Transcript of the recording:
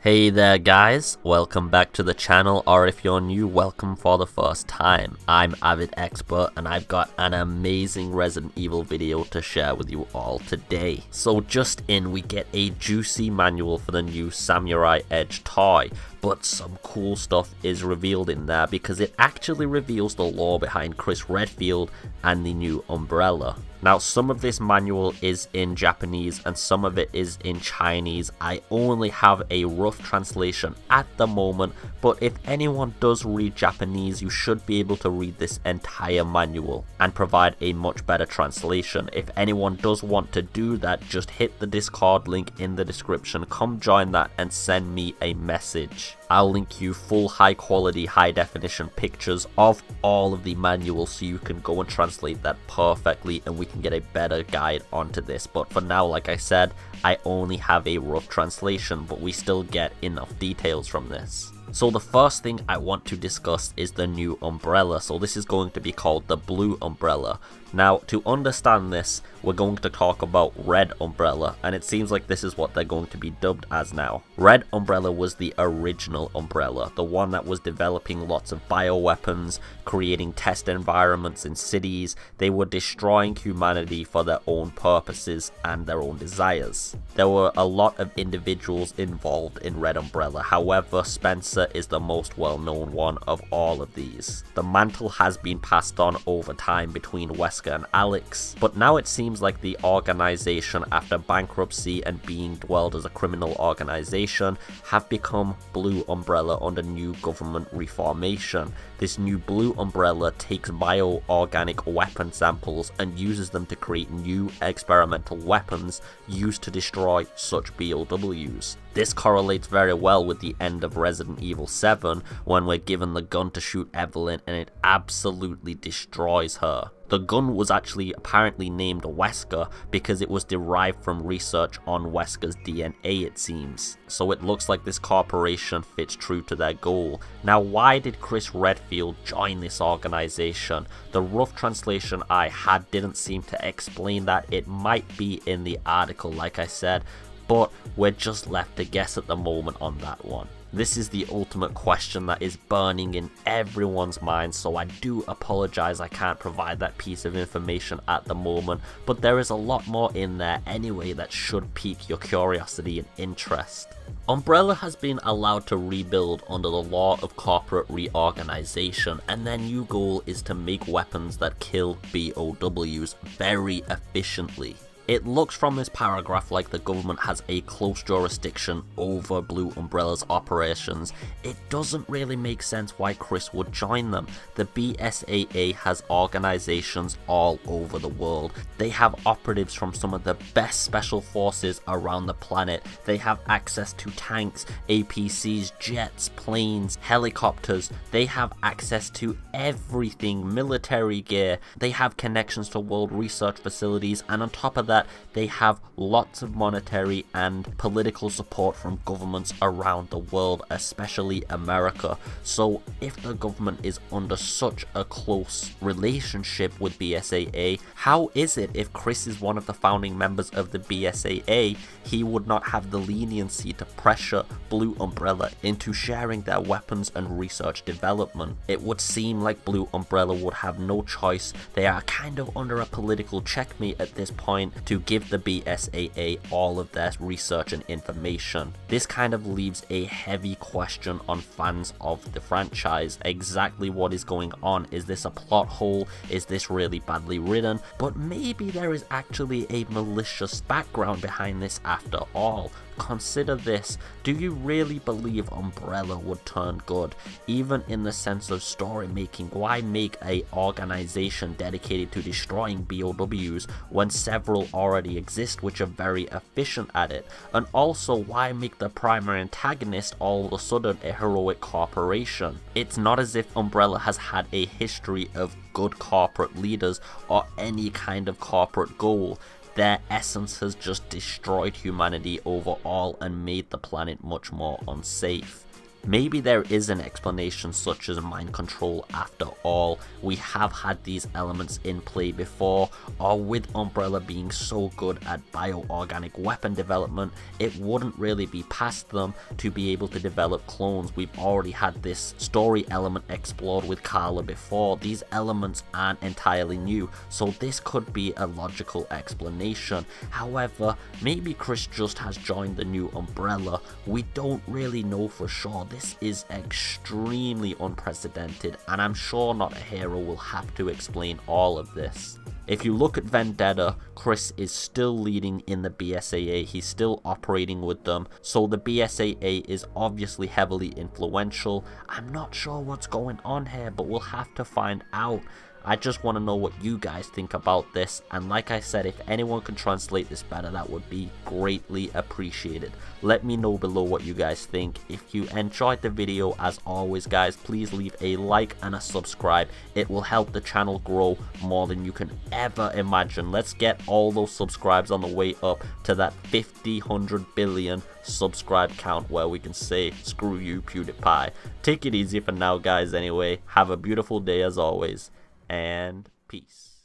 Hey there guys, welcome back to the channel, or if you're new, welcome for the first time. I'm AvidExpert and I've got an amazing Resident Evil video to share with you all today. So just in, we get a juicy manual for the new Samurai Edge toy, but some cool stuff is revealed in there because it actually reveals the lore behind Chris Redfield and the new Umbrella. Now, some of this manual is in Japanese and some of it is in Chinese. I only have a rough translation at the moment, but if anyone does read Japanese, you should be able to read this entire manual and provide a much better translation. If anyone does want to do that, just hit the Discord link in the description, come join that and send me a message. I'll link you full high quality, high definition pictures of all of the manuals so you can go and translate that perfectly and we can get a better guide onto this. But for now, like I said, I only have a rough translation, but we still get enough details from this. So the first thing I want to discuss is the new Umbrella. So this is going to be called the Blue Umbrella. Now, to understand this, we're going to talk about Red Umbrella, and it seems like this is what they're going to be dubbed as now. Red Umbrella was the original Umbrella, the one that was developing lots of bioweapons, creating test environments in cities. They were destroying humanity for their own purposes and their own desires. There were a lot of individuals involved in Red Umbrella, however, Spencer is the most well-known one of all of these. The mantle has been passed on over time between Wesker and Alex, but now it seems like the organization, after bankruptcy and being dwelled as a criminal organization, have become Blue Umbrella under new government reformation. This new Blue Umbrella takes bioorganic weapon samples and uses them to create new experimental weapons used to destroy such BOWs. This correlates very well with the end of Resident Evil 7 when we're given the gun to shoot Evelyn and it absolutely destroys her. The gun was actually apparently named Wesker because it was derived from research on Wesker's DNA, it seems. So it looks like this corporation fits true to their goal. Now, why did Chris Redfield join this organization? The rough translation I had didn't seem to explain that. It might be in the article, like I said, but we're just left to guess at the moment on that one. This is the ultimate question that is burning in everyone's mind, so I do apologize I can't provide that piece of information at the moment, but there is a lot more in there anyway that should pique your curiosity and interest. Umbrella has been allowed to rebuild under the law of corporate reorganization, and their new goal is to make weapons that kill BOWs very efficiently. It looks from this paragraph like the government has a close jurisdiction over Blue Umbrella's operations. It doesn't really make sense why Chris would join them. The BSAA has organizations all over the world. They have operatives from some of the best special forces around the planet. They have access to tanks, APCs, jets, planes, helicopters. They have access to everything, military gear. They have connections to world research facilities, and on top of that, they have lots of monetary and political support from governments around the world, especially America. So if the government is under such a close relationship with BSAA, how is it if Chris is one of the founding members of the BSAA, he would not have the leniency to pressure Blue Umbrella into sharing their weapons and research development? It would seem like Blue Umbrella would have no choice. They are kind of under a political checkmate at this point to give the BSAA all of their research and information. This kind of leaves a heavy question on fans of the franchise. Exactly what is going on? Is this a plot hole? Is this really badly written? But maybe there is actually a malicious background behind this after all. Consider this. Do you really believe Umbrella would turn good? Even in the sense of story making, why make a organization dedicated to destroying BOWs when several already exist which are very efficient at it? And also, why make the primary antagonist all of a sudden a heroic corporation? It's not as if Umbrella has had a history of good corporate leaders or any kind of corporate goal. Their essence has just destroyed humanity overall and made the planet much more unsafe. Maybe there is an explanation such as mind control after all. We have had these elements in play before, or with Umbrella being so good at bioorganic weapon development, it wouldn't really be past them to be able to develop clones. We've already had this story element explored with Carla before. These elements aren't entirely new, so this could be a logical explanation. However, maybe Chris just has joined the new Umbrella. We don't really know for sure. This is extremely unprecedented, and I'm sure Not a Hero will have to explain all of this. If you look at Vendetta, Chris is still leading in the BSAA, he's still operating with them, so the BSAA is obviously heavily influential. I'm not sure what's going on here, but we'll have to find out. I just want to know what you guys think about this, and like I said, if anyone can translate this better, that would be greatly appreciated. Let me know below what you guys think. If you enjoyed the video, as always guys, please leave a like and a subscribe. It will help the channel grow more than you can ever imagine. Let's get all those subscribes on the way up to that 50, 100 billion subscribe count where we can say screw you PewDiePie. Take it easy for now guys anyway. Have a beautiful day as always, and peace.